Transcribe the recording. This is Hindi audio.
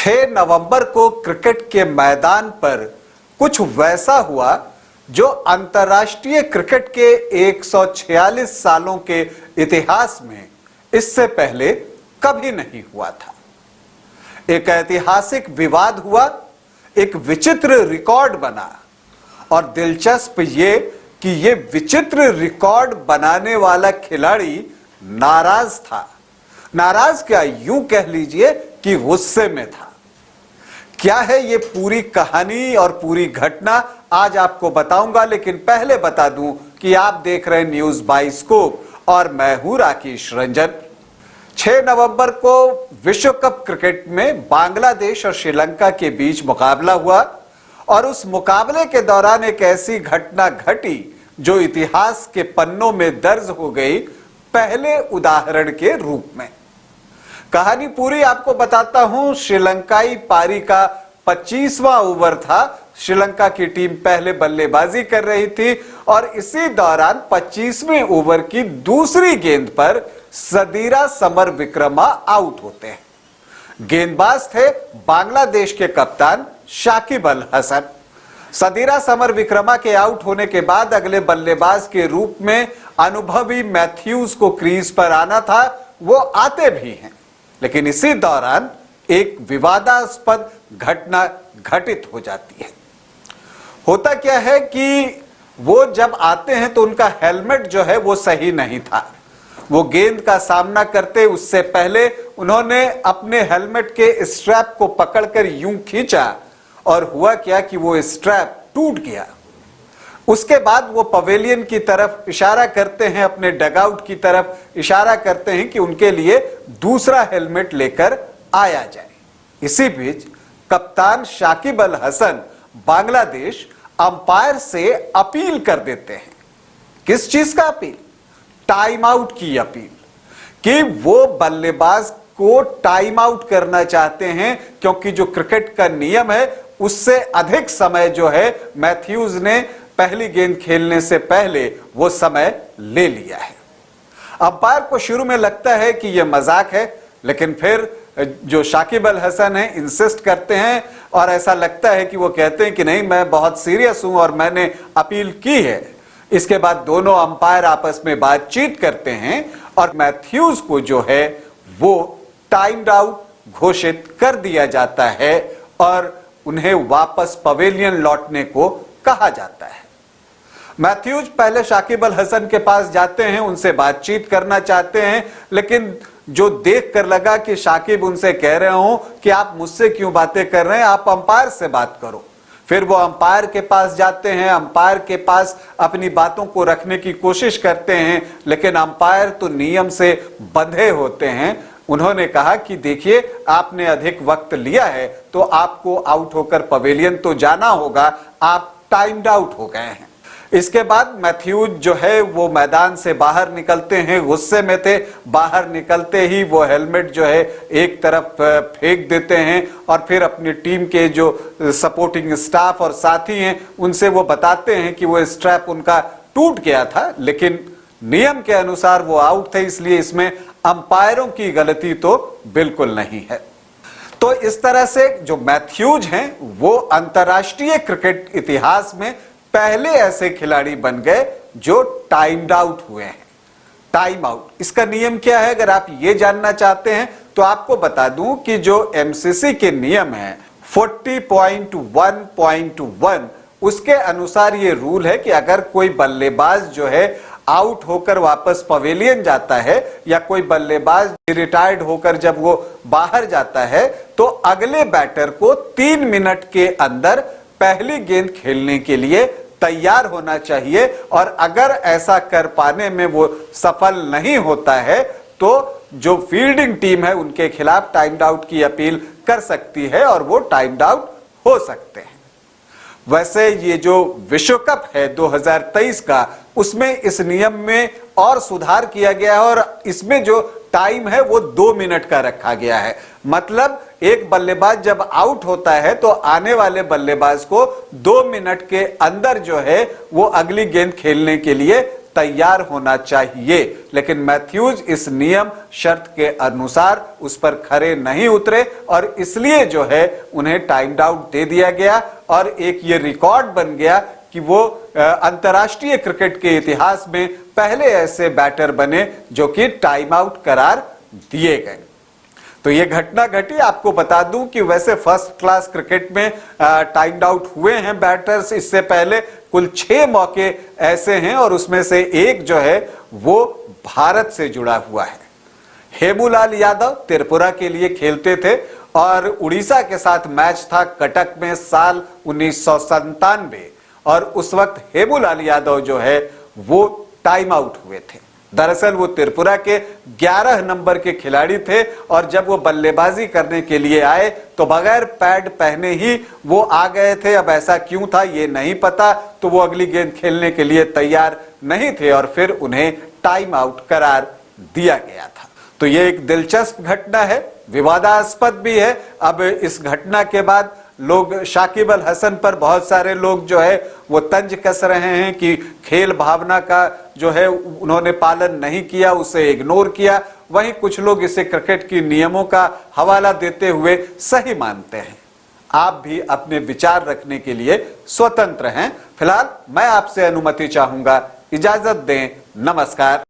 6 नवंबर को क्रिकेट के मैदान पर कुछ वैसा हुआ जो अंतर्राष्ट्रीय क्रिकेट के 146 सालों के इतिहास में इससे पहले कभी नहीं हुआ था। एक ऐतिहासिक विवाद हुआ, एक विचित्र रिकॉर्ड बना और दिलचस्प ये कि ये विचित्र रिकॉर्ड बनाने वाला खिलाड़ी नाराज था। नाराज क्या, यूं कह लीजिए कि गुस्से में था। क्या है ये पूरी कहानी और पूरी घटना आज आपको बताऊंगा, लेकिन पहले बता दूं कि आप देख रहे हैं न्यूज बाइस्कोप और मैं हूं राकेश रंजन। 6 नवंबर को विश्व कप क्रिकेट में बांग्लादेश और श्रीलंका के बीच मुकाबला हुआ और उस मुकाबले के दौरान एक ऐसी घटना घटी जो इतिहास के पन्नों में दर्ज हो गई, पहले उदाहरण के रूप में। कहानी पूरी आपको बताता हूं। श्रीलंकाई पारी का 25वां ओवर था। श्रीलंका की टीम पहले बल्लेबाजी कर रही थी और इसी दौरान 25वें ओवर की दूसरी गेंद पर सदीरा समरविक्रमा आउट होते हैं। गेंदबाज थे बांग्लादेश के कप्तान शाकिब अल हसन। सदीरा समरविक्रमा के आउट होने के बाद अगले बल्लेबाज के रूप में अनुभवी मैथ्यूज को क्रीज पर आना था। वो आते भी हैं, लेकिन इसी दौरान एक विवादास्पद घटना घटित हो जाती है। होता क्या है कि वो जब आते हैं तो उनका हेलमेट जो है वो सही नहीं था। वो गेंद का सामना करते उससे पहले उन्होंने अपने हेलमेट के स्ट्रैप को पकड़कर यूं खींचा और हुआ क्या कि वो स्ट्रैप टूट गया। उसके बाद वो पवेलियन की तरफ इशारा करते हैं, अपने डगआउट की तरफ इशारा करते हैं कि उनके लिए दूसरा हेलमेट लेकर आया जाए। इसी बीच कप्तान शाकिब अल हसन बांग्लादेश अंपायर से अपील कर देते हैं। किस चीज का अपील? टाइम आउट की अपील, कि वो बल्लेबाज को टाइम आउट करना चाहते हैं, क्योंकि जो क्रिकेट का नियम है उससे अधिक समय जो है मैथ्यूज ने पहली गेंद खेलने से पहले वो समय ले लिया है। अंपायर को शुरू में लगता है कि यह मजाक है, लेकिन फिर जो शाकिब अल हसन है इंसिस्ट करते हैं और ऐसा लगता है कि वो कहते हैं कि नहीं, मैं बहुत सीरियस हूं और मैंने अपील की है। इसके बाद दोनों अंपायर आपस में बातचीत करते हैं और मैथ्यूज को जो है वो टाइम्ड आउट घोषित कर दिया जाता है और उन्हें वापस पवेलियन लौटने को कहा जाता है। मैथ्यूज पहले शाकिब अल हसन के पास जाते हैं, उनसे बातचीत करना चाहते हैं, लेकिन जो देख कर लगा कि शाकिब उनसे कह रहे हो कि आप मुझसे क्यों बातें कर रहे हैं, आप अंपायर से बात करो। फिर वो अंपायर के पास जाते हैं, अंपायर के पास अपनी बातों को रखने की कोशिश करते हैं, लेकिन अंपायर तो नियम से बंधे होते हैं। उन्होंने कहा कि देखिए, आपने अधिक वक्त लिया है तो आपको आउट होकर पवेलियन तो जाना होगा, आप टाइम्ड आउट हो गए हैं। इसके बाद मैथ्यूज जो है वो मैदान से बाहर निकलते हैं, गुस्से में थे। बाहर निकलते ही वो हेलमेट जो है एक तरफ फेंक देते हैं और फिर अपनी टीम के जो सपोर्टिंग स्टाफ और साथी हैं उनसे वो बताते हैं कि वो स्ट्रैप उनका टूट गया था, लेकिन नियम के अनुसार वो आउट थे, इसलिए इसमें अंपायरों की गलती तो बिल्कुल नहीं है। तो इस तरह से जो मैथ्यूज हैं वो अंतर्राष्ट्रीय क्रिकेट इतिहास में पहले ऐसे खिलाड़ी बन गए जो टाइम्ड आउट हुए हैं। टाइम आउट, इसका नियम क्या है? अगर आप ये जानना चाहते हैं तो आपको बता दूं कि जो एमसीसी के नियम है 40.1.1 उसके अनुसार ये रूल है कि अगर कोई बल्लेबाज जो है आउट होकर वापस पवेलियन जाता है या कोई बल्लेबाज रिटायर्ड होकर जब वो बाहर जाता है तो अगले बैटर को 3 मिनट के अंदर पहली गेंद खेलने के लिए तैयार होना चाहिए, और अगर ऐसा कर पाने में वो सफल नहीं होता है तो जो फील्डिंग टीम है उनके खिलाफ टाइम्ड आउट की अपील कर सकती है और वो टाइम्ड आउट हो सकते हैं। वैसे ये जो विश्व कप है 2023 का, उसमें इस नियम में और सुधार किया गया है और इसमें जो टाइम है वो 2 मिनट का रखा गया है। मतलब एक बल्लेबाज जब आउट होता है तो आने वाले बल्लेबाज को 2 मिनट के अंदर जो है वो अगली गेंद खेलने के लिए तैयार होना चाहिए, लेकिन मैथ्यूज इस नियम शर्त के अनुसार उस पर खरे नहीं उतरे और इसलिए जो है उन्हें टाइम आउट दे दिया गया और एक ये रिकॉर्ड बन गया कि वो अंतर्राष्ट्रीय क्रिकेट के इतिहास में पहले ऐसे बैटर बने जो कि टाइम आउट करार दिए गए। तो ये घटना घटी। आपको बता दूं कि वैसे फर्स्ट क्लास क्रिकेट में टाइम आउट हुए हैं बैटर्स इससे पहले, कुल 6 मौके ऐसे हैं और उसमें से एक जो है वो भारत से जुड़ा हुआ है। हेमूलाल यादव त्रिपुरा के लिए खेलते थे और उड़ीसा के साथ मैच था कटक में साल 1997 और उस वक्त हेमूलाल यादव जो है वो टाइम आउट हुए थे। दरअसल वो त्रिपुरा के 11 नंबर के खिलाड़ी थे और जब वो बल्लेबाजी करने के लिए आए तो बगैर पैड पहने ही वो आ गए थे। अब ऐसा क्यों था ये नहीं पता, तो वो अगली गेंद खेलने के लिए तैयार नहीं थे और फिर उन्हें टाइम आउट करार दिया गया था। तो ये एक दिलचस्प घटना है, विवादास्पद भी है। अब इस घटना के बाद लोग शाकिब अल हसन पर बहुत सारे लोग जो है वो तंज कस रहे हैं कि खेल भावना का जो है उन्होंने पालन नहीं किया, उसे इग्नोर किया। वहीं कुछ लोग इसे क्रिकेट की नियमों का हवाला देते हुए सही मानते हैं। आप भी अपने विचार रखने के लिए स्वतंत्र हैं। फिलहाल मैं आपसे अनुमति चाहूंगा, इजाजत दें, नमस्कार।